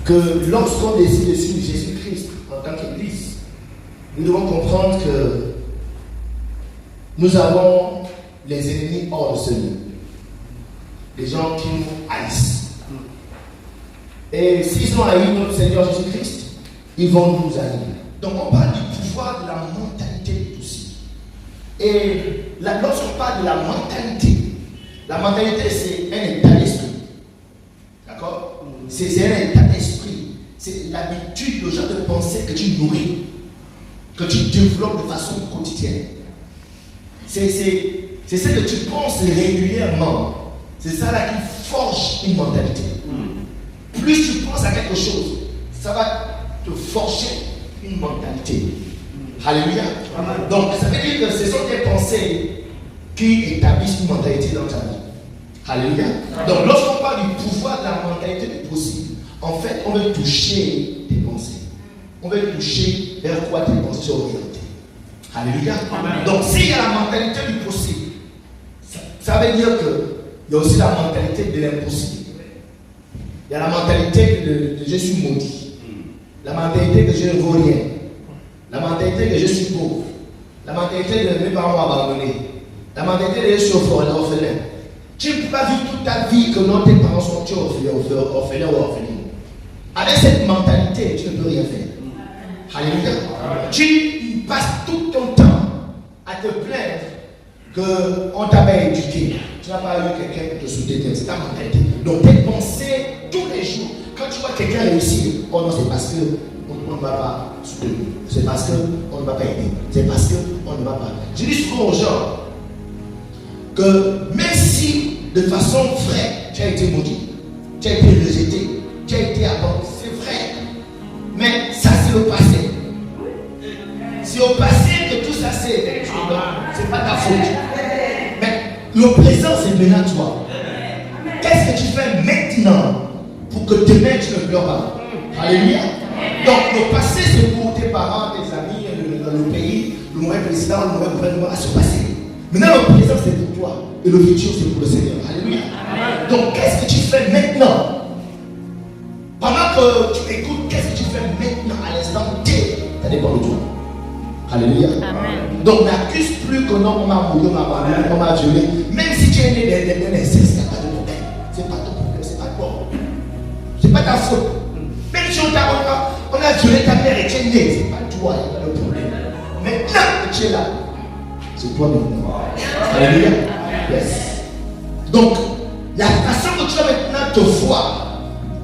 que lorsqu'on décide de suivre Jésus-Christ en tant qu'Église, nous devons comprendre que nous avons les ennemis hors de ce lieu. Les gens qui nous haïssent. Et s'ils ont haï notre Seigneur Jésus-Christ, ils vont nous haïr. Donc on parle du pouvoir de la mentalité du possible. Et lorsqu'on parle de la mentalité c'est un état d'esprit. D'accord? C'est un état d'esprit. C'est l'habitude, le genre de pensée que tu nourris, que tu développes de façon quotidienne. C'est ce que tu penses régulièrement. C'est ça là qui forge une mentalité. Plus tu penses à quelque chose, ça va te forger une mentalité. Alléluia. Donc ça veut dire que ce sont des pensées qui établissent une mentalité dans ta vie. Alléluia. Donc lorsqu'on parle du pouvoir de la mentalité du possible, en fait on veut toucher tes pensées. On veut toucher vers quoi tes pensées sont orientées. Alléluia. Donc s'il y a la mentalité du possible, ça veut dire qu'il y a aussi la mentalité de l'impossible. Il y a la mentalité de je suis maudit. La mentalité que je ne vaux rien. La mentalité que je suis pauvre. La mentalité de mes parents m'ont abandonné. La mentalité de je suis orphelin. Tu ne peux pas vivre toute ta vie que non, tes parents sont orphelins ou orphelins. Avec cette mentalité, tu ne peux rien faire. Alléluia. Tu passes tout ton temps à te plaindre qu'on t'a pas éduqué. Tu n'as pas eu quelqu'un pour te soutenir. C'est ta mentalité. Donc tes pensées tous les jours. Quand tu vois quelqu'un réussir, oh non, c'est parce qu'on ne va pas soutenir. C'est parce qu'on ne va pas aider. C'est parce qu'on ne va pas. Je dis souvent aux gens que même si de façon vraie, tu as été maudit, tu as été rejeté, tu as été abandonné, c'est vrai. Mais ça, c'est le passé. C'est au passé que tout ça c'est. C'est pas ta faute. Mais le présent, c'est maintenant toi. Qu'est-ce que tu fais maintenant pour que demain tu ne pleures pas? Alléluia. Donc le passé c'est pour tes parents, tes amis, le pays, le mauvais président, le mauvais gouvernement à se passer. Maintenant le présent c'est pour toi et le futur c'est pour le Seigneur. Alléluia. Donc qu'est-ce que tu fais maintenant? Pendant que tu écoutes, qu'est-ce que tu fais maintenant à l'instant T? Ça dépend de toi. Alléluia. Amen. Donc n'accuse plus que non, on m'a mouru, on m'a violé. Même si tu es né d'un inceste, il n'y a pas de problème. C'est pas ton problème, c'est pas toi. C'est pas ta faute. Même si on a violé ta mère et tu es né, c'est pas toi, il n'y a pas de problème. Maintenant que tu es là, c'est toi maintenant. Alléluia. Yes. Donc, la façon que tu vas maintenant te voir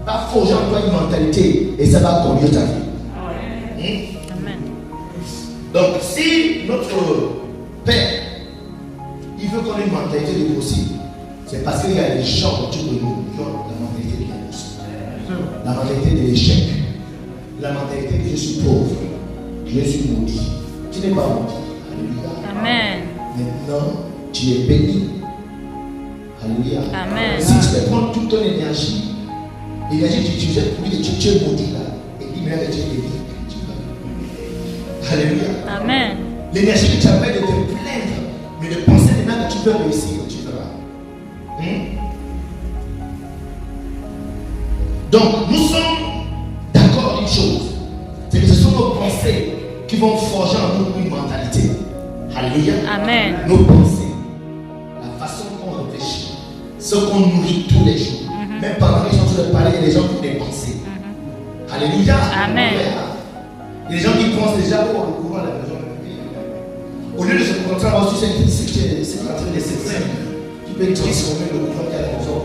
va forger en toi une mentalité et ça va conduire ta vie. Donc, si notre Père, il veut qu'on ait une mentalité de possible, c'est parce qu'il y a des gens autour de nous qui ont la mentalité de l'impossible. La mentalité de l'échec. La mentalité que je suis pauvre, que je suis maudit. Tu n'es pas maudit. Alléluia. Amen. Maintenant, tu es béni. Alléluia. Amen. Si tu peux prendre toute ton énergie, l'énergie que tu utilises pour dire que tu es maudit là, et puis maintenant que tu es béni. Alléluia. Amen. L'énergie que tu avais de te plaindre, mais de penser maintenant que tu peux réussir, tu feras. Donc, nous sommes d'accord d'une chose, c'est que ce sont nos pensées qui vont forger en nous une mentalité. Alléluia. Amen. Nos pensées, la façon qu'on réfléchit, ce qu'on nourrit tous les jours. Même pendant les gens se parler, les gens qui ont des pensées. Alléluia. Amen. Les gens qui pensent déjà au courant de la maison. Au lieu de se concentrer sur ce qui est en train de s'exprimer, tu peux transformer le courant qui est à la maison.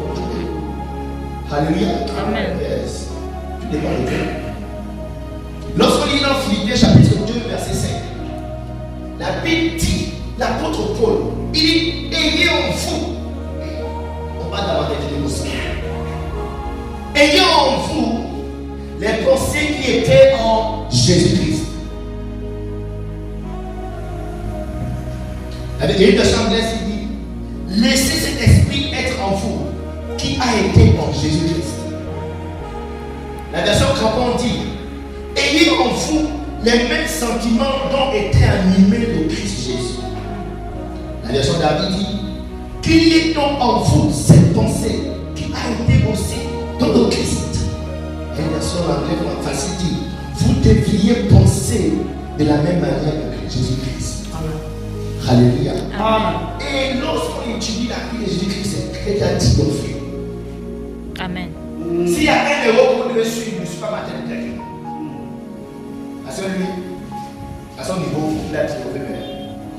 Alléluia. Amen. Yes. Tout dépend de Dieu. Lorsqu'on lit dans Philippiens chapitre 2, verset 5, la Bible dit, l'apôtre Paul, il dit, ayez en vous, on parle d'avoir des émotions, ayez en vous les pensées qui étaient en Jésus-Christ. Avec une version anglaise, il dit, laissez cet esprit être en vous qui a été en Jésus-Christ. La version Crampon dit, ayez en vous les mêmes sentiments dont était animé le Christ Jésus. La version David dit, qu'il y ait donc en vous cette pensée qui a été aussi dans le Christ. une version anglaise facile dit, vous devriez penser de la même manière que Jésus-Christ. Alléluia. Et lorsqu'on étudie la vie de Jésus-Christ, c'est quelqu'un qui triomphé. Amen. S'il y a un héros que vous devez suivre, je ne suis pas matériel quelqu'un. À ce lui, à son niveau, il a triomphé.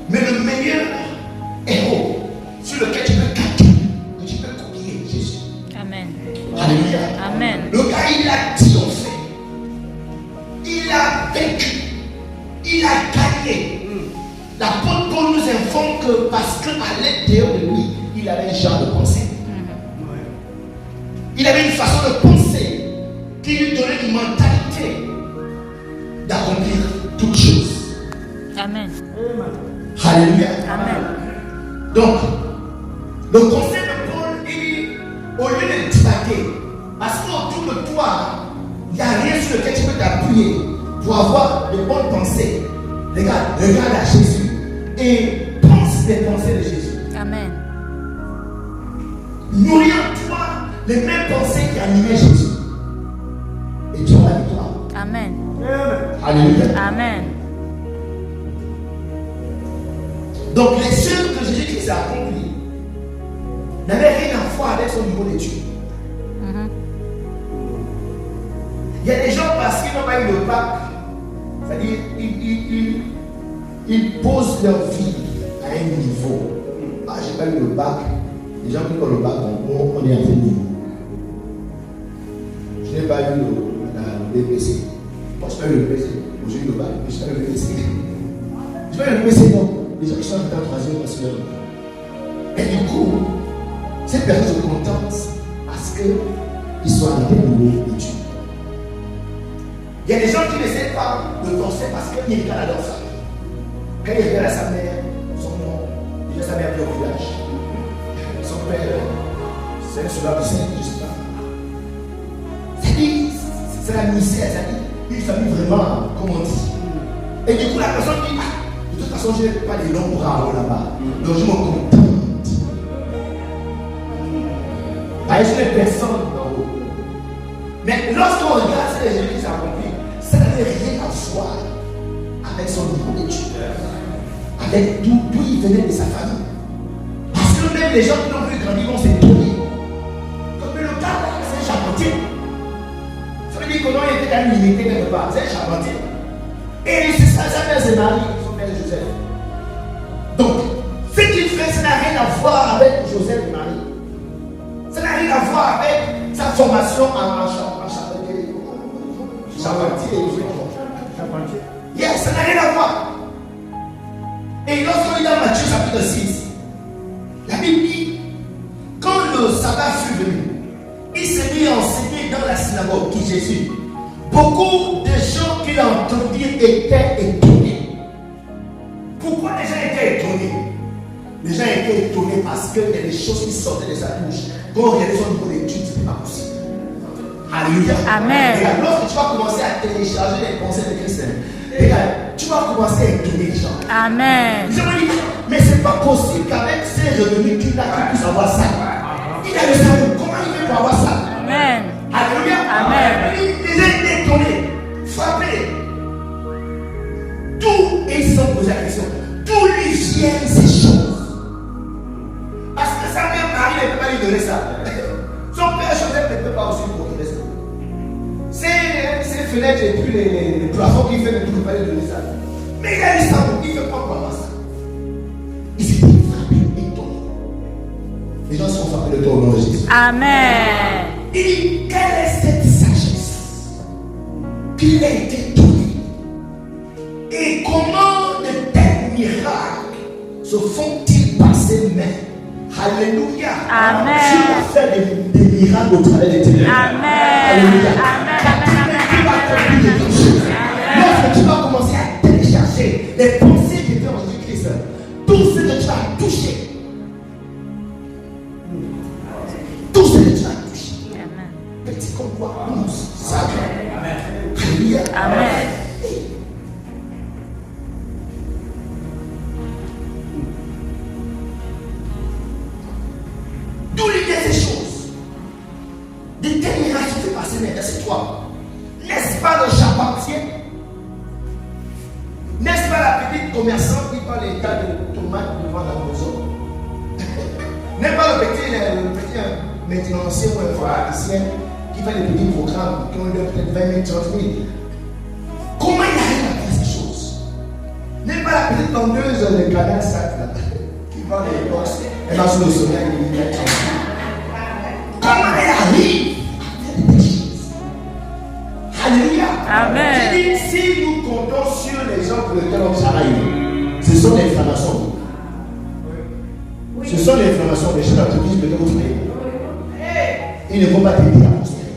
Mais le meilleur héros sur lequel tu peux calquer, que tu peux copier, Jésus. Amen. Alléluia. Amen. Le gars, il a triomphé. Il a vaincu. Il a gagné. L'apôtre Paul nous informe que parce qu'à l'intérieur de lui, il avait un genre de pensée. Il avait une façon de penser qui lui donnait une mentalité d'accomplir toutes choses. Amen. Alléluia. Amen. Donc, le conseil de Paul, il dit, au lieu de divaguer, parce qu'autour de toi, il n'y a rien sur lequel tu peux t'appuyer pour avoir de bonnes pensées. Regarde à Jésus et pense les pensées de Jésus. Amen. Nourris en toi les mêmes pensées qui animaient Jésus. Et tu auras la victoire. Amen. Alléluia. Amen. Donc les œuvres que Jésus-Christ a accomplies n'avaient rien à voir avec son niveau d'études. Il y a des gens parce qu'ils n'ont pas eu le bac, c'est-à-dire ils posent leur vie à un niveau. Ah, j'ai pas eu le bac. Les gens qui ont le bac, on est à tel niveau. Je n'ai pas eu le BPC. Moi, je n'ai pas eu le BPC. J'ai eu le bac, mais je n'ai pas eu le BPC. Je n'ai pas eu le BPC, non. Les gens qui sont en troisième parce que. Et du coup, cette personne se contente parce qu'ils soient à tel niveau d'études. Il y a des gens qui n'essaient pas de danser parce qu'ils regardent la danse. Quand ils regardent sa mère, son nom, déjà sa mère vient au village. Son père, c'est un soldat de Saint, je ne sais pas. C'est-à-dire, c'est la misère, c'est-à-dire, une famille vraiment, comme on dit. Et du coup, la personne dit, ah, de toute façon, je n'ai pas les longs bras là-bas. Donc je me contente. Je n'ai personne dans haut. Mais lorsqu'on regarde ce que Jésus a accompli, ça n'avait rien à voir avec son niveau d'études, avec d'où il venait de sa famille. Parce que même les gens qui n'ont plus grandi vont s'étonner. Comme le gars, c'est un charpentier. Ça veut dire que non, il était quand même limité quelque part. C'est un charpentier. Et c'est ça, sa mère c'est Marie, son père Joseph. Donc, ce qu'il fait, ça n'a rien à voir avec Joseph et Marie. Ça n'a rien à voir avec sa formation en charpentier. Charpentier. Yes, ça n'a rien à voir. Et lorsqu'on est dans Matthieu chapitre 6, la Bible dit, quand le sabbat fut venu, il s'est mis à enseigner dans la synagogue qui Jésus. Beaucoup de gens qui l'entendirent étaient étonnés. Pourquoi les gens étaient étonnés? Les gens étaient étonnés parce qu'il y a des choses qui sortaient de sa bouche. Quand on regardait son niveau d'études, ce n'était pas possible. Alléluia. Amen. Et alors que tu vas commencer à télécharger les pensées de Christ, tu vas commencer à étonner les gens. Amen. Ils ont dit, mais c'est pas possible qu'avec ces revenus qu'il a, qu'il puisse avoir ça. Il a le cerveau. Comment il fait pour avoir ça? Amen. Alléluia. Amen. Les gens étaient étonnés, frappés. D'où ils sont posés la question. D'où lui viennent ces choses? Parce que sa mère Marie ne peut pas lui donner ça. Son père Joseph ne peut pas aussi lui donner ça. Ces fenêtres et puis les plafonds qu'il fait ne peuvent pas lui donner ça. Mais il a dit ça, il ne fait pas pour avoir ça. Il s'est dit frappé, étonné. Les gens sont frappés de ton nom de Jésus. Amen. Il dit, quelle est cette sagesse qu'il a été donné? Et comment de tels miracles se font-ils par ses mains? Alléluia. Amen. Dieu va faire des miracles au travers des ténèbres. Amen. Alléluia. Amen. Tu vas accomplir des choses. Lorsque tu vas commencer à télécharger les pensées qui étaient en Jésus-Christ, tout ce que tu vas toucher, tout ce que tu vas toucher, petit comme toi, sacré. Alléluia. Amen. D'où l'idée des choses. Des tels miracles sont faits par ces mains, c'est toi. pas le charpentier? N'est-ce pas la petite commerçante qui prend les tas de tomates devant la maison? N'est-ce pas le petit maintenancier ou informaticien qui fait des petits programmes qui ont peut-être 20 000, 30 000? Comment il arrive à faire ces choses? N'est-ce pas la petite vendeuse de canal sac qui vend les box? Elle va sur le soleil et il comment elle arrive à faire des choses? Alléluia. Amen. J'ai dit, si nous comptons sur les gens pour lesquels on travaille, ce sont les inflammations. Ce sont les inflammations des chefs d'entreprise de votre travaillez. Ils ne vont pas t'aider à prospérer.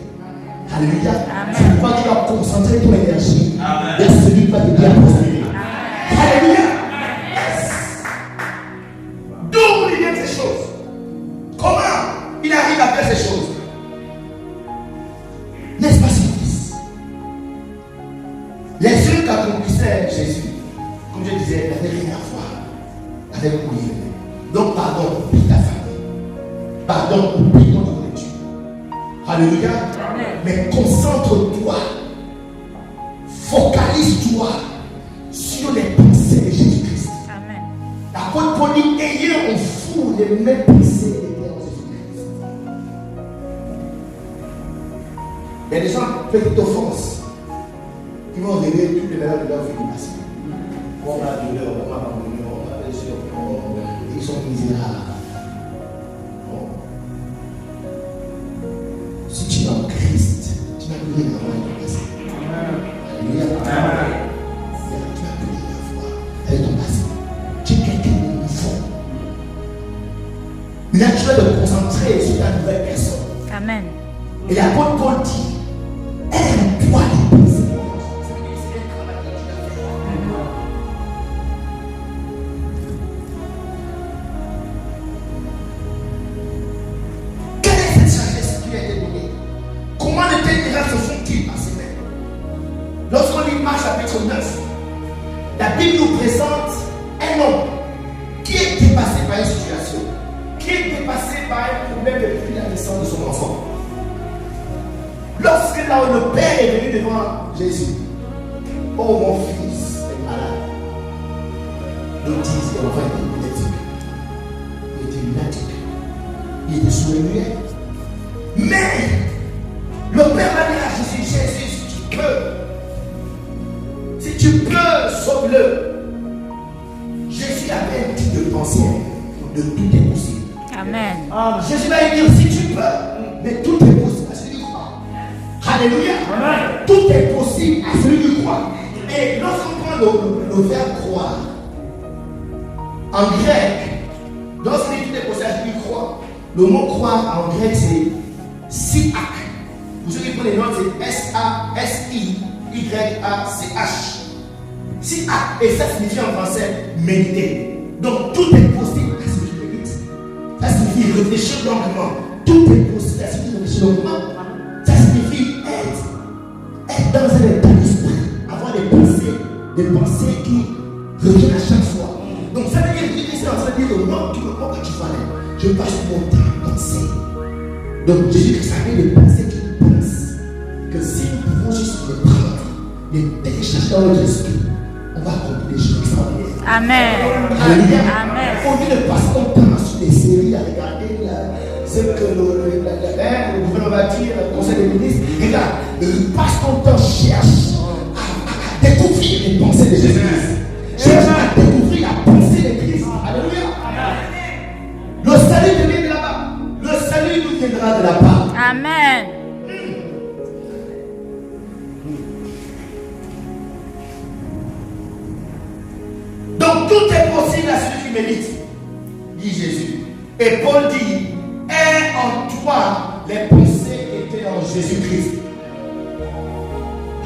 Alléluia. C'est pourquoi tu dois concentrer ton énergie vers celui qui va t'aider à prospérer. Alléluia. D'où il vient ces choses? Comment il arrive à faire ces choses? N'est-ce pas si fils? Les yeux qu'accomplissait Jésus, comme je disais, n'avaient rien à voir avec où il venait. Donc, pardon pour ta famille. Pardon pour ton nourriture. Alléluia. Mais concentre-toi. Focalise-toi sur les pensées de Jésus-Christ. Amen. L'apôtre Paul dit, ayez en vous les mêmes pensées de Jésus-Christ. Il y a des gens, petite offense, ils vont rêver toutes les malades de leur vie passée. On va douleur, on va abandonner, on va blessure, ils sont misérables. Bon. Si tu es en Christ, tu n'as plus rien à voir avec ton passé. Alléluia. Tu n'as plus rien à voir avec ton passé. Tu es quelqu'un de nouveau. Là, tu dois te concentrer sur ta nouvelle personne. Amen. Et l'apôtre Paul dit, aime-toi les pensées. Comment les ténèbres se font-ils à ces mêmes? Lorsqu'on lit Marc chapitre 9, la Bible nous présente un homme qui est dépassé par une situation, qui est dépassé par un problème depuis la naissance de son enfant. Lorsque là où le père est venu devant Jésus, oh mon fils est malade. L'autre dit que l'enfant était épileptique, il était lunatique, il était sourd-muet. Mais le père va dire à Jésus, Jésus, si tu peux, sauve-le. Jésus avait un type de pensée, de tout est possible. Amen. Jésus va lui dire, si tu peux, mais tout est possible à celui qui croit. Alléluia. Amen. Tout est possible à celui qui croit. Et lorsqu'on prend le verbe croire, en grec, lorsqu'on dit tout est possible à celui qui croit, le mot croire en grec c'est siak. Pour ceux qui prennent les notes, c'est S-A-S-I-Y-A-C-H. Siak. Et ça signifie en français méditer. Donc tout est possible à celui qui médite. Ça signifie réfléchir longuement. Tout est possible à celui qui réfléchit longuement. Ça signifie être dans un état d'esprit, avoir des pensées qui reviennent à chaque fois. Donc ça veut dire que Jésus est en train de dire non, tout le monde que tu fallais. Je passe mon temps à penser. Donc Jésus-Christ avait des pensées qu'il pense. Que si nous pouvons juste les prendre, les télécharger dans notre esprit, on va accomplir des choses extraordinaires. Amen. Alléluia. Amen. Au lieu de passer ton temps sur des séries à regarder ce que le gouvernement va dire, le conseil des ministres, regarde, passe ton temps, cherche à découvrir les pensées de Jésus-Christ. Cherche à découvrir la pensée de Christ. Alléluia. Le salut vient de là-bas. Le salut nous viendra de là-bas. Amen. Donc tout est possible à celui qui médite, dit Jésus. Et Paul dit, aie en toi les pensées qui étaient en Jésus-Christ.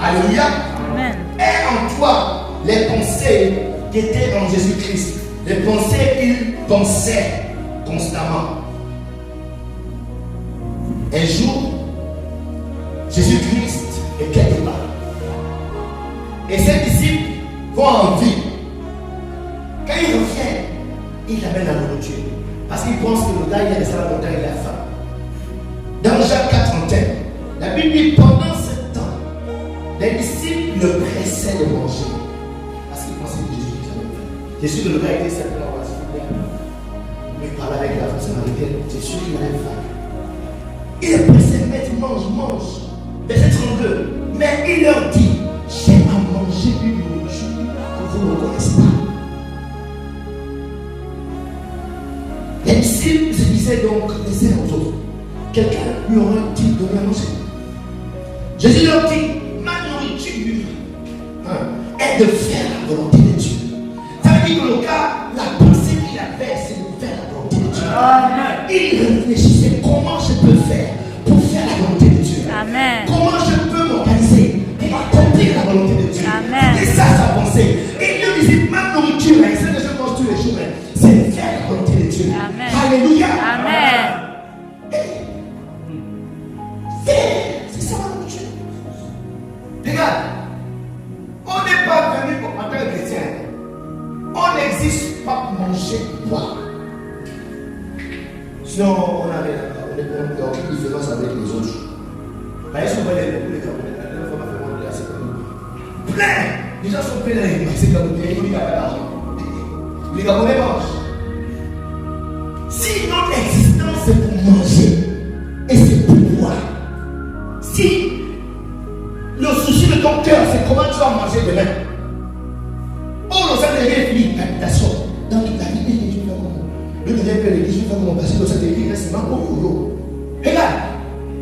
Alléluia. Amen. Aie en toi les pensées qui étaient en Jésus-Christ. Les pensées qu'il pensait constamment. Un jour, Jésus-Christ est quelque part. Et ses disciples vont en ville. Quand il revient, il amène la nourriture. Parce qu'il pense que le gars, il est resté à la montagne, il a faim. Dans Jacques 4, 31, la Bible dit pendant ce temps, Les disciples le pressaient de manger. Parce qu'ils pensaient que Jésus allait le faire. Jésus ne l'aurait été simplement à s'il vous plaît. Mais parler avec la femme samaritaine, c'est sûr qu'il allait le faire. Il est pressé, maître, mange. Verset 32. Mais il leur dit, j'ai à manger une nourriture que vous ne connaissez pas. Les disciples se disaient donc les uns aux autres, quelqu'un lui aurait dit de donner à manger. Jésus leur dit, ma nourriture est de faire la volonté de Dieu. Ça veut dire que le gars, la pensée qu'il avait, c'est de faire la volonté de Dieu. Amen. Il réfléchissait comment je peux faire pour faire la volonté de Dieu. Amen. Comment je peux m'organiser pour accomplir la volonté de Dieu. Amen. C'est ça sa pensée. Et il lui disait, ma nourriture, c'est que je mange tous les jours, c'est de faire la volonté de Dieu. Amen. Alléluia. Amen. C'est ça la nourriture. Regarde, on n'est pas venu en tant que chrétien. On n'existe pas pour manger et boire. Sinon, on avait une différence avec les autres. Par exemple, les Camerounais, plein. Les gens sont pleins d'aller manger comme ils n'ont pas d'argent. Les Camerounais mangent. Si notre existence c'est pour manger et c'est pour boire, si le souci de ton cœur c'est comment tu vas manger demain, oh, le Seigneur est fini, l'habitation. Dans toute la vie, il est comment le deuxième père l'église, il fait comment passer le Seigneur est seulement oh. Regarde,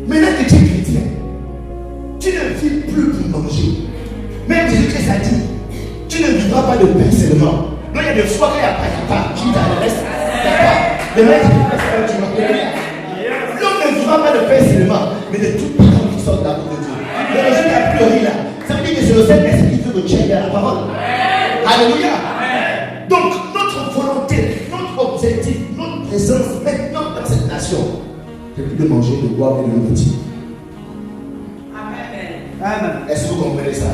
maintenant que tu es chrétien, tu ne vis plus pour manger. Même Jésus-Christ a dit, tu ne vivras pas de pain seulement. Non, il y a des fois qu'il n'y a pas, qui t'arrête, il n'y a pas. Le maître du l'homme ne vivra pas de pain seulement, mais de toute parole qui sort de la bouche de Dieu. Le Jésus qui a pleuré là, ça veut dire que c'est le Saint-Esprit qui veut me changer à la parole. Alléluia. Donc, notre volonté, notre objectif, notre présence maintenant dans cette nation, c'est plus de manger, de boire et de nous retirer. Amen. Est-ce que vous comprenez ça?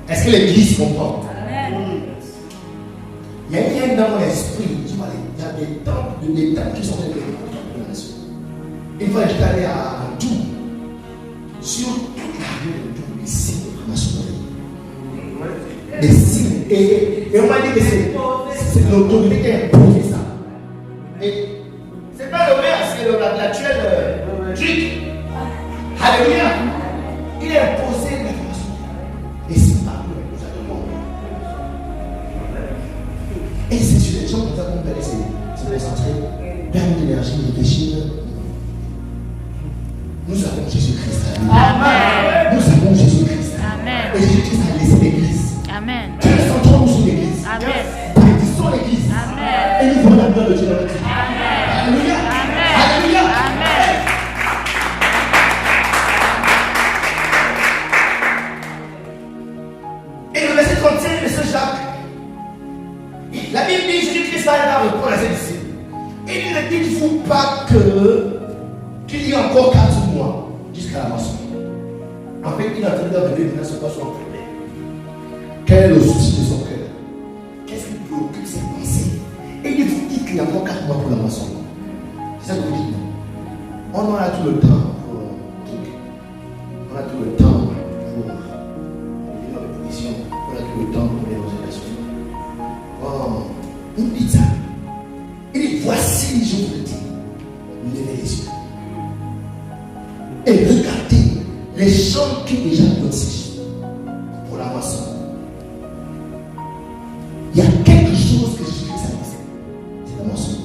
Est-ce que l'église comprend? Il y a rien dans mon esprit, tu vois, il y a des temples qui sont dans la nation. Une fois j'étais allé à Doux, sur toute la rue de Doux, les signes de maçonnerie. Des signes. Et on m'a dit que c'est l'autorité qui a imposé ça. Et c'est pas le maire, c'est l'actuel truc. Alléluia. Il a imposé la maçonnerie. Et c'est pas le gouvernement. Et c'est sur les gens qui ont fait c'est les entrées, perdre d'énergie, réfléchir. Nous avons Jésus-Christ. Amen. Nous avons Jésus-Christ. Amen. Et Jésus-Christ a laissé l'église. Amen. Que nous centrons sur l'église. Amen. Bénissons l'église. Amen. Et nous voulons la gloire de Dieu dans notre vie. Amen. Alléluia. Amen. Alléluia. Amen. Et le verset 35 de ce Jacques, la Bible dit Jésus-Christ va répondre à ses disciples. Il ne dites-vous pas qu'il y a encore 4 mois jusqu'à la moisson. En fait, il est en train de revenir dans ce pas son problème. Quel est le souci de son cœur? Qu'est-ce qui préoccupe ses pensées? Et il vous dit qu'il y a encore 4 mois pour la moisson. C'est ça que vous dites. On aura tout le temps pour on a tout le temps pour les répétitions. On a tout le temps pour les révélations. Oh, il dit ça. Il dit voici, je vous le dis, levez les yeux. Et regardez les champs qui déjà grossissent pour la moisson. Il y a quelque chose que Jésus-Christ a dit. C'est la moisson.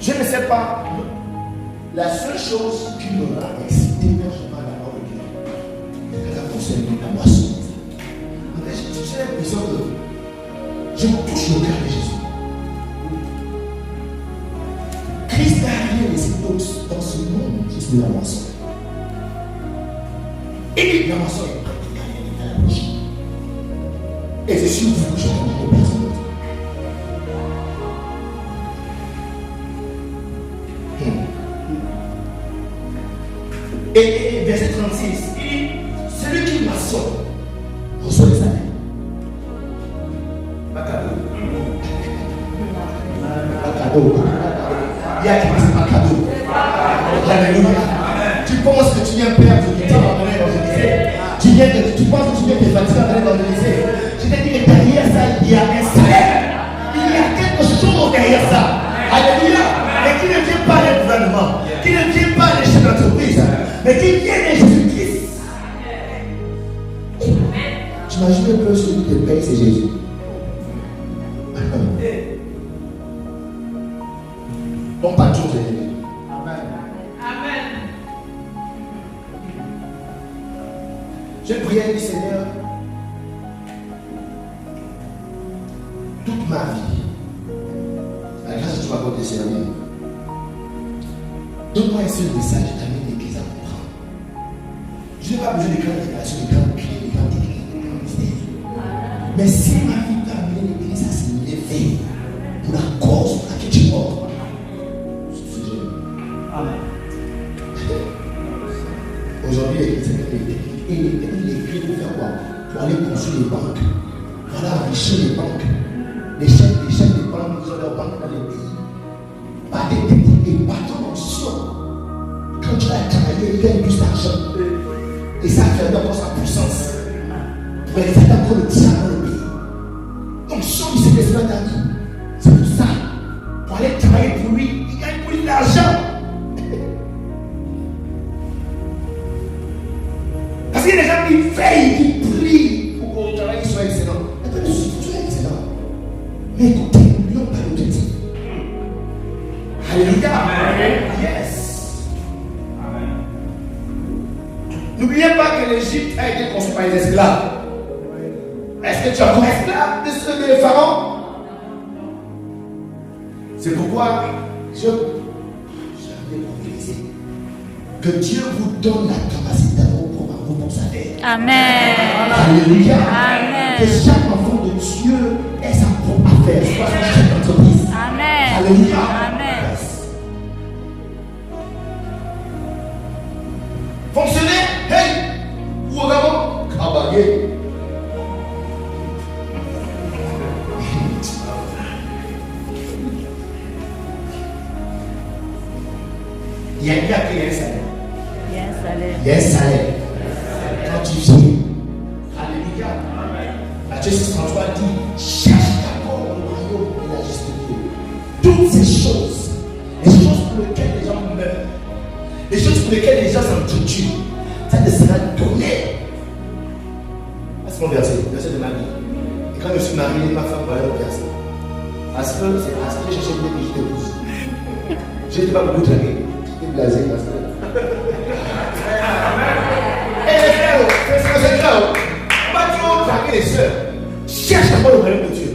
Je ne sais pas. La seule chose qui me rend excité quand je parle de la parole de Dieu, c'est que ça concerne la moisson. En fait, j'ai l'impression que je touche le cœur de Jésus. Christ n'a rien laissé dans ce monde, juste de la moisson. Et la moisson est prête à la bouche. Et c'est sûr que je ne comprends personne d'autre. Et verset 36, il dit celui qui moissonne reçoit les années. Pas cadeau. Pas cadeau. Il y a qui dit c'est pas cadeau. Alléluia. Tu penses que tu Imagine un peu celui qui te paye, c'est Jésus. Ton patron, c'est Jésus. Amen. Je priais, dit Seigneur, toute ma vie, la grâce que tu m'accordes de servir, donne-moi un seul message d'amener l'église à comprendre. Je n'ai pas besoin de grandes révélations, de grandes clés, de grandes techniques, de grands mystères. Mais si ma vie peut amener l'église à se lever pour la cause pour laquelle tu es mort, aujourd'hui, l'église est des techniques. Et les clés pour faire quoi? Pour aller construire les banques. Voilà, enrichir les banques. Les chefs des banques, ils ont leurs banques dans les pays. Par des techniques et par ton onction. Quand tu as travaillé, il gagne plus d'argent. Et ça fait encore sa puissance. Pour les faire encore le diable dans le pays. Donc, si on dit que c'est pas ta vie, c'est pour ça. Pour aller travailler pour lui, il gagne plus d'argent. Parce qu'il y a des gens qui veillent, qui prient pour que le travail soit excellent. Mais pas de souci, tu es excellent. Mais écoutez, n'oublions pas l'objectif. Alléluia. Amen. Yes. Amen. N'oubliez pas que l'Égypte a été construite par les esclaves. Est-ce que tu es encore esclave de ceux de Pharaon? C'est pourquoi j'avais prophétisé que Dieu vous donne la capacité d'avoir pour sa terre. Amen. Alléluia. Amen. Que chaque enfant de Dieu ait sa propre affaire, soit son chef d'entreprise. Amen. Alléluia. Amen. Yes. Fonctionner, hey, ou au Gabon, Kabagé. Il y a un salaire. Il y a un salaire. Il y a un salaire. Quand tu viens, alléluia. Matthieu 6:33 dit, cherche d'abord le royaume et la justice de Dieu. Toutes ces choses, les choses pour lesquelles les gens meurent, les choses pour lesquelles les gens s'entretuent, ça te sera donné. C'est mon verset de ma vie. Et quand je suis marié, ma femme voilà le verset. Parce que c'est parce que j'ai cherché une que je t'épouse. Je n'étais pas beaucoup dragué. J'étais blasé parce que. C'est clair. Pas trop draguer les soeurs. Cherche d'abord le royaume de Dieu.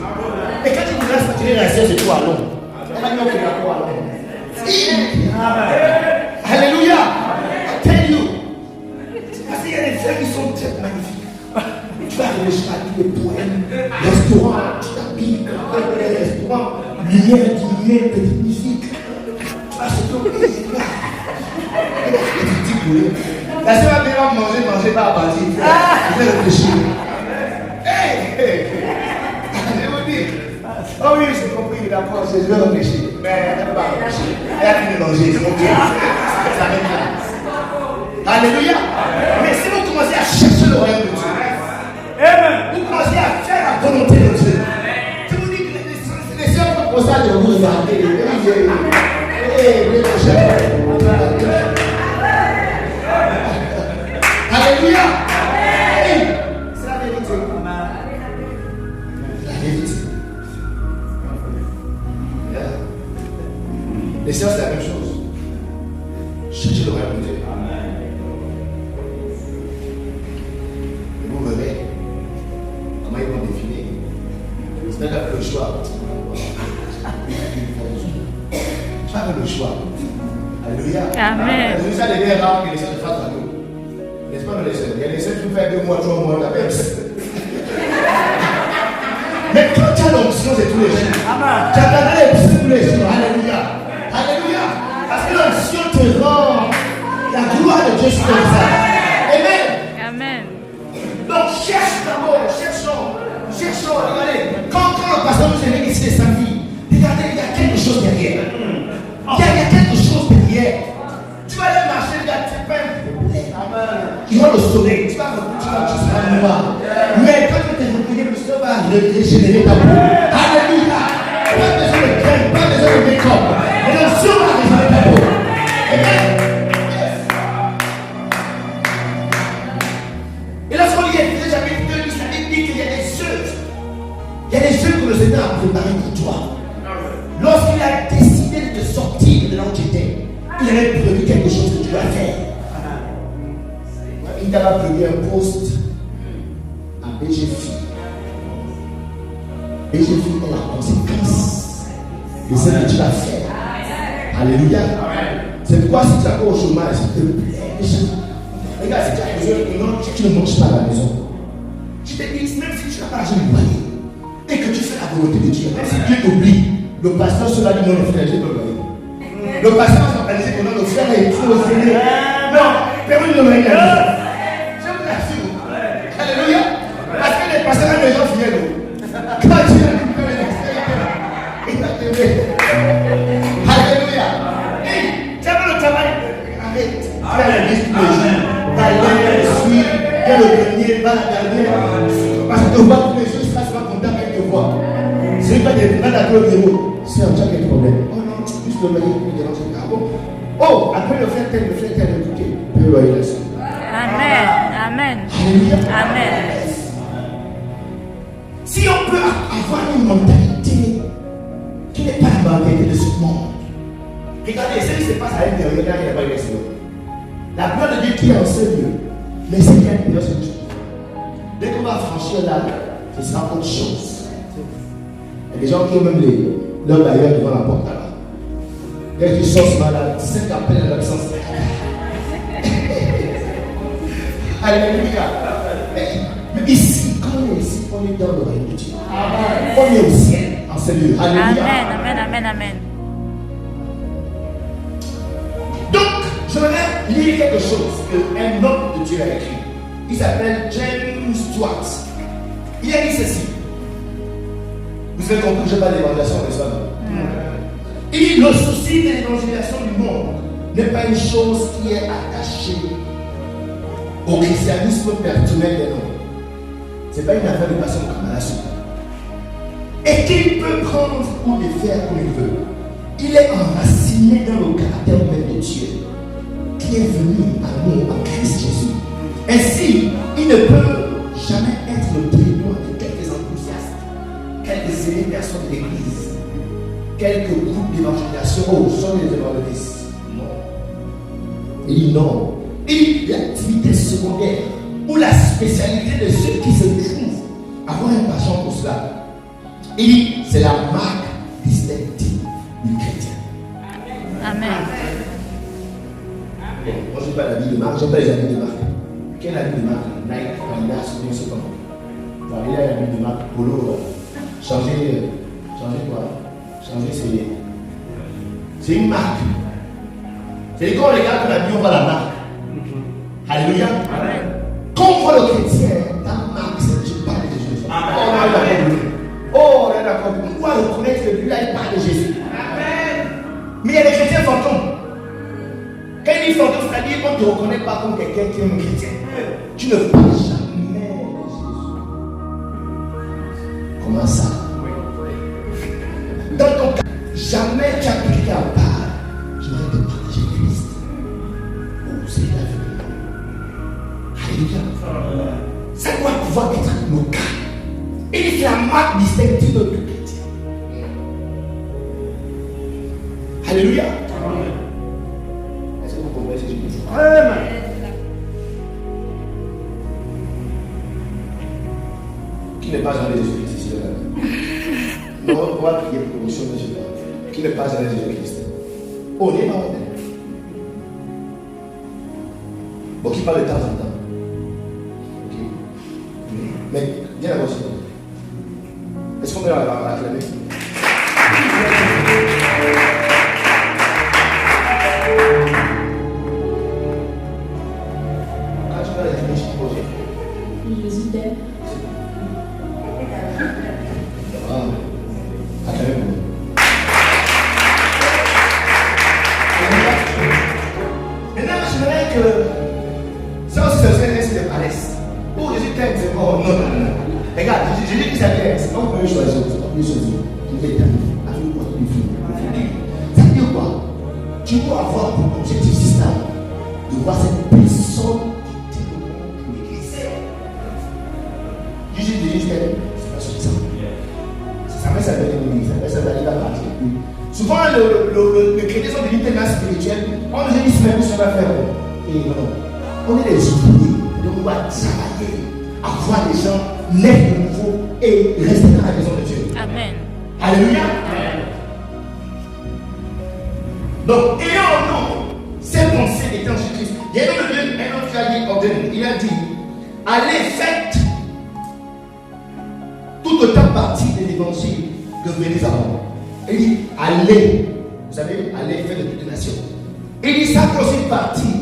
Et quand tu diras que tu es la soeur, c'est toi allons. Elle va dire que la toi allons. Alléluia. I tell you. Parce qu'il y a des soeurs qui sont très magnifiques. Tu vas réfléchir à tous les poèmes, restaurants, tu t'habilles dans les restaurants, lumière, petite musique. Ah, c'est tout. La sœur va bien manger, pas à partir. Je vais réfléchir. Hey! Je vous dis. Oh oui, j'ai compris, d'accord, je vais réfléchir. Mais elle ne va pas réfléchir. Elle a fini de manger, c'est mon Dieu. Ça va bien. Alléluia. Mais si vous commencez à chercher le royaume de Dieu, vous commencez à faire la volonté de Dieu. Je vous dis que les sœurs vont commencer à vous regarder. Alléluia. C'est la vérité. La vérité. Les sœurs, c'est la même chose. Cherchez le royaume de Dieu. Vous verrez comment ils vont définir. C'est pas le choix. Tu as le choix. Alléluia. Amen. C'est ça devient rare que les sœurs fassent à nous. N'est-ce pas, les sœurs? Il y a des sœurs qui font 2 mois, 3 mois, la même. Mais quand tu as l'onction, c'est tous les jours. Tu attendras les psy tous les jours. Alléluia. Alléluia. Parce que l'onction te rend la gloire de Dieu sur toi. Amen. Amen. Donc cherche d'abord, cherchons. Regardez, quand le pasteur nous émet ici les samedis, regardez, il y a quelque chose derrière. Il y a quelque chose derrière. Tu vas aller marcher, il y a pas un problème. Il y aura le soleil, tu seras noir. Mais quand tu te réveilles, le Seigneur va régénérer ta peau. Alléluia. Pas besoin de crème, pas besoin de make-up. Et le Seigneur va régénérer ta peau. Amen. Et lorsqu'on lit Éphésiens chapitre 2, ça dit que t'a pas prévu un poste à BGF. BGF est la conséquence de ce que tu vas faire. Alléluia. C'est pourquoi si tu as encore au chômage, s'il te plaît, regarde, si tu as besoin, tu ne manges pas à la maison. Tu te dis, même si tu n'as pas l'argent de loyer, et que tu fais la volonté de Dieu, même si Dieu t'oublie, le pasteur sera dit non, le frère, j'ai pas le loyer. Le pasteur va organisé pendant le frère et tout le Seigneur. Non, permets de me dire. Je vous assure. Alléluia. Parce que les pasteurs ont des gens fidèles. Quand tu as récupéré l'extérieur, il t'a t'aimer. Alléluia. Et tu as le travail. Arrête. Tu as la liste tous les jours. Va aller suivre. Viens le dernier, va la dernière. Parce que tu vois tous les jours, tu seras souvent content avec te voir. C'est pas des mal à toi au bureau. C'est un chat qui a des problèmes. Oh non, juste le loyer qui me dérange. Ah bon? Oh, après le frère tel, écoutez. Le loyer là-dessus. Amen. Amen. Alléluia. Amen. Si on peut avoir une mentalité qui n'est pas la mentalité de ce monde. Regardez, ce qui se passe à l'intérieur, il n'y a pas de l'extérieur. La gloire de Dieu qui est en ce lieu. Mais c'est qu'il y a une personne qui dès qu'on va franchir là, ce sera autre chose. Il y a des gens qui ont même leur bailleur devant la porte là-bas. Dès qu'ils sont malades, tu sais qu'appelle l'absence. Alléluia. Mais ici, quand on est ici, on est dans le royaume de Dieu. On est au ciel, en ce lieu. Alléluia. Amen. Donc, je voudrais lire quelque chose qu'un homme de Dieu a écrit. Il s'appelle James Stuart. Il a dit ceci. Vous avez compris que je parle d'évangélisation des hommes. Il dit le souci de l'évangélisation du monde n'est pas une chose qui est attachée au christianisme personnel des hommes. Ce n'est pas une affaire de passion comme à la suite. Et qu'il peut prendre ou le faire comme il veut. Il est enraciné dans le caractère même de Dieu qui est venu à nous en Christ Jésus. Ainsi, il ne peut jamais être le témoin de quelques enthousiastes, quelques élus personnes de l'église, quelques groupes d'évangélisation. Oh, sont les évangélistes. Non. Il dit non. Il dit l'activité secondaire ou la spécialité de ceux qui se trouvent avoir une passion pour cela. Il dit c'est la marque distinctive du chrétien. Amen. Bon, moi je n'ai pas l'habit de marque, je n'ai pas les habits de marque. Quel habit de marque? Nike, Adidas, je ne sais pas. Voilà, il a l'habit de marque, Polo. Changer quoi? Changer c'est une marque. C'est quand on regarde l'habit, on voit la marque. Alléluia. Quand on voit le chrétien, la marque, c'est je parle de Jésus. Oh, on est d'accord. On doit reconnaître que lui là, il parle de Jésus. Amen. Mais il y a des chrétiens fantômes. Quand il dit fantôme, c'est-à-dire qu'on ne te reconnaît pas comme quelqu'un qui est un chrétien. Tu ne parles jamais de Jésus. Comment ça? Dans ton cas, jamais tu as prié à part. Je vais te partager Christ. Oh, c'est la vie. Alléluia. Ça doit pouvoir être le cas. Et c'est la marque distinctive de chrétien. Alléluia. Est-ce que vous comprenez ce que je dis? Amen. Qui n'est pas jamais Jésus-Christ ici? Non, on va prier pour le de Jésus. Qui n'est pas jamais Jésus-Christ? Oh, on est pas honnête. Bon, qui parle de temps en temps. Ok. Mais, viens la voici. Est-ce qu'on peut l'acclamer? Quand tu vas l'acclamer, je te pose. Jésus t'aime. Acclamez-vous. Maintenant, je voudrais que ça aussi, ça serait un signe de paresse. Oh, Jésus t'aime, c'est bon. Non. Regarde, Jésus qui s'appelle, c'est pas qu'on peut choisir, c'est pas qu'on peut choisir. Tu veux t'aimer, avec quoi tu veux. Ça veut dire quoi? Tu dois avoir pour objectif système de voir cette personne qui t'aime pour l'église. Jésus t'aime, c'est pas suffisant. Ça met sa belle église, ça met sa belle partie. Souvent, le chrétien sont des tellement spirituels. On nous dit, mais vous savez faire. Et non, on est des ouvriers. Donc on doit travailler à voir les gens naître de nouveau et rester dans la maison de Dieu. Amen. Alléluia. Donc, ayant en nous ces pensées étant en Jésus-Christ, il y a un homme qui a dit, il a dit, allez, faites tout autant partie de l'évangile que venez à moi. Il dit, allez, vous savez, allez, faites de toutes les nations. Il dit, ça fait aussi partie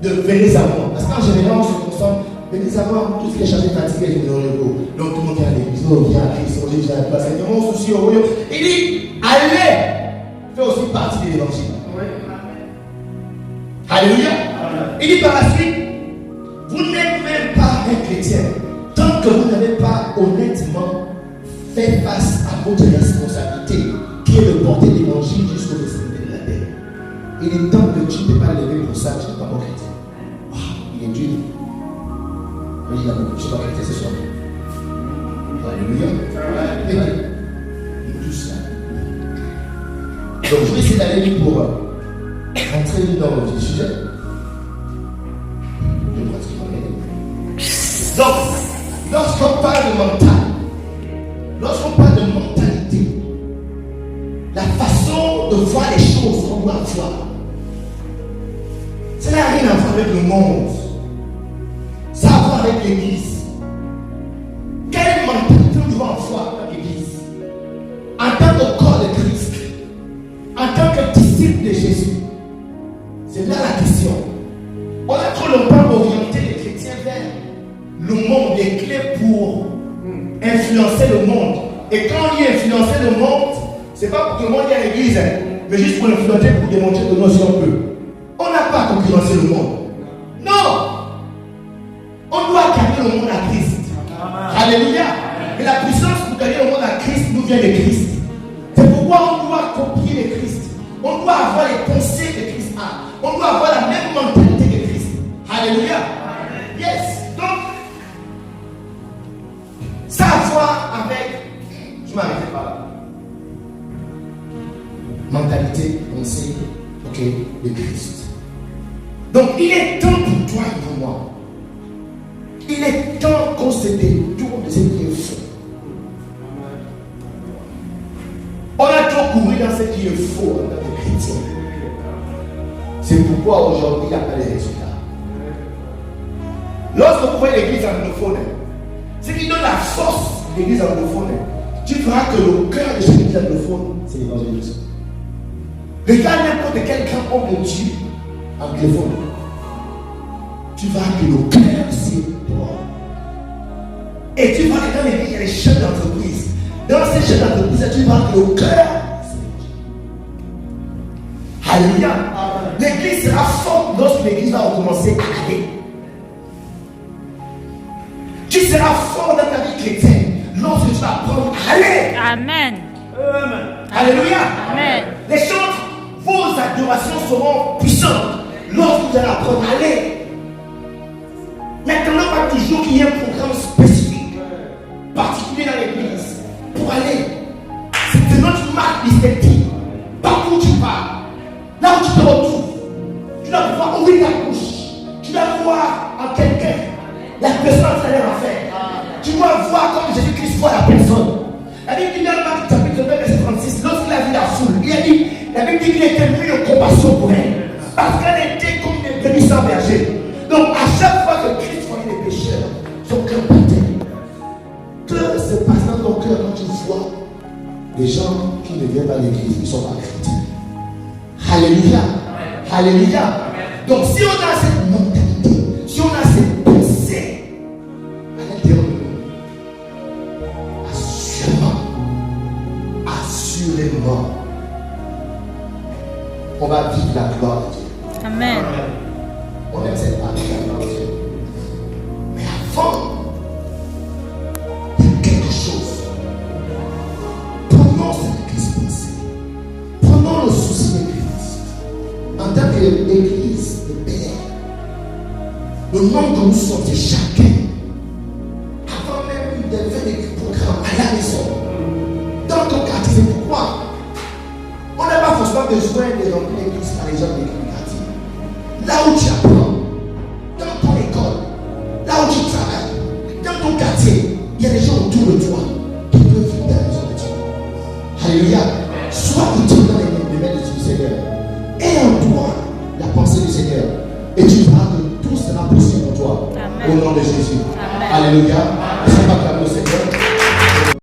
de venez à moi. Parce qu'en général, on se concentre, venez à moi, tout ce qui est chargé, fatigué, je me donne le go. Donc tout le monde vient à l'église, on vient à Christ, on vient à la place, on souci au royaume. Il dit, allez, fait aussi partie de l'évangile. Alléluia. Il dit par la suite, vous n'êtes même pas un chrétien tant que vous n'avez pas honnêtement fait face à votre responsabilité qui est de porter l'évangile jusqu'aux extrémités de la terre. Il est temps que tu ne t'es pas levé pour ça, tu n'es pas bon chrétien. Oh, il est dur. Je ne suis pas chrétien ce soir. Alléluia. Il est tout ça. Donc je vais essayer d'aller pour entrer dans le sujet. Donc, lorsqu'on parle de mental, lorsqu'on parle de mentalité, la façon de voir les choses qu'on doit voir, ça n'a rien à voir avec le monde. Ça a à voir avec l'église. Quelle mentalité on doit avoir dans l'église? En tant que corps de Christ, en tant que disciple de Jésus, c'est là la question. On a trop longtemps orienté les chrétiens vers le monde, les clés pour influencer le monde. Et quand on dit influencer le monde, c'est pas pour que le monde y ait à l'église, mais juste pour influencer, pour démontrer que nous aussi on peut. On n'a pas à concurrencer le monde. Non! On doit gagner le monde à Christ. Alléluia! Et la puissance pour gagner le monde à Christ nous vient de Christ. C'est pourquoi on doit copier le Christ. On doit avoir les pensées que Christ a. On doit avoir la même mentalité que Christ. Alléluia! Yes! Donc, ça a à voir avec, je m'arrête pas là. Mentalité, pensée, ok, de Christ. Donc il est temps pour toi et pour moi. Il est temps qu'on se détourne de ce qui est faux. On a trop couru dans ce qui est faux en tant que chrétien. C'est pourquoi aujourd'hui il n'y a pas de résultats. Lorsque vous voyez l'église anglophone, ce qui donne la force de l'église anglophone, tu verras que le cœur de cette église anglophone, c'est l'évangélisme. Regarde n'importe quel grand homme de Dieu anglophone. Tu verras que le cœur, c'est toi. Et tu verras que dans l'église, il y a les chefs d'entreprise. Dans ces chefs d'entreprise, tu verras que le cœur, c'est Dieu. Alléluia. L'église sera forte lorsque l'église va recommencer à aller. Tu seras fort dans ta vie chrétienne lorsque tu vas apprendre à aller. Amen. Alléluia. Amen. Les chants, vos adorations seront puissantes lorsque vous allez apprendre à aller. Maintenant, pas toujours qu'il y ait un programme spécifique, particulier dans l'église, pour aller. C'est notre marque distinctive. Partout où tu pars, là où tu te retrouves, tu dois pouvoir ouvrir ta bouche. Tu dois voir en quelqu'un la personne qui a l'air à faire. Tu dois voir comme Jésus-Christ voit la personne. La Bible dit dans Marc chapitre 2, verset 36, lorsqu'il a vu la foule, il a dit, la Bible dit qu'il était mûr de compassion pour elle. Parce qu'elle était comme une brebis sans berger. Donc à chaque fois que Christ voyait les pécheurs, son cœur battait. Que se passe dans ton cœur quand tu vois des gens qui ne viennent pas à l'église, ils ne sont pas chrétiens? Alléluia. Alléluia. Donc si on a cette mentalité, si on a cette pensée à l'intérieur de nous, assurément, on va vivre la gloire de Dieu. Amen. On aime cette partie de la gloire de Dieu. Mais avant, il y a quelque chose. Prenons cette église pensée. Prenons le souci de Christ. En tant qu'église de Père, le nom que nous sommes, c'est chacun. Avant même de faire des programmes à la maison, dans ton quartier, c'est pourquoi on n'a pas forcément besoin de remplir l'église par les gens de l'église quartier. Là où tu apprends, dans ton école, Alléluia. Sois utile dans les mains du Seigneur. Et en toi la pensée du Seigneur. Et tu verras que tout sera possible pour toi. Amen. Au nom de Jésus. Amen. Alléluia.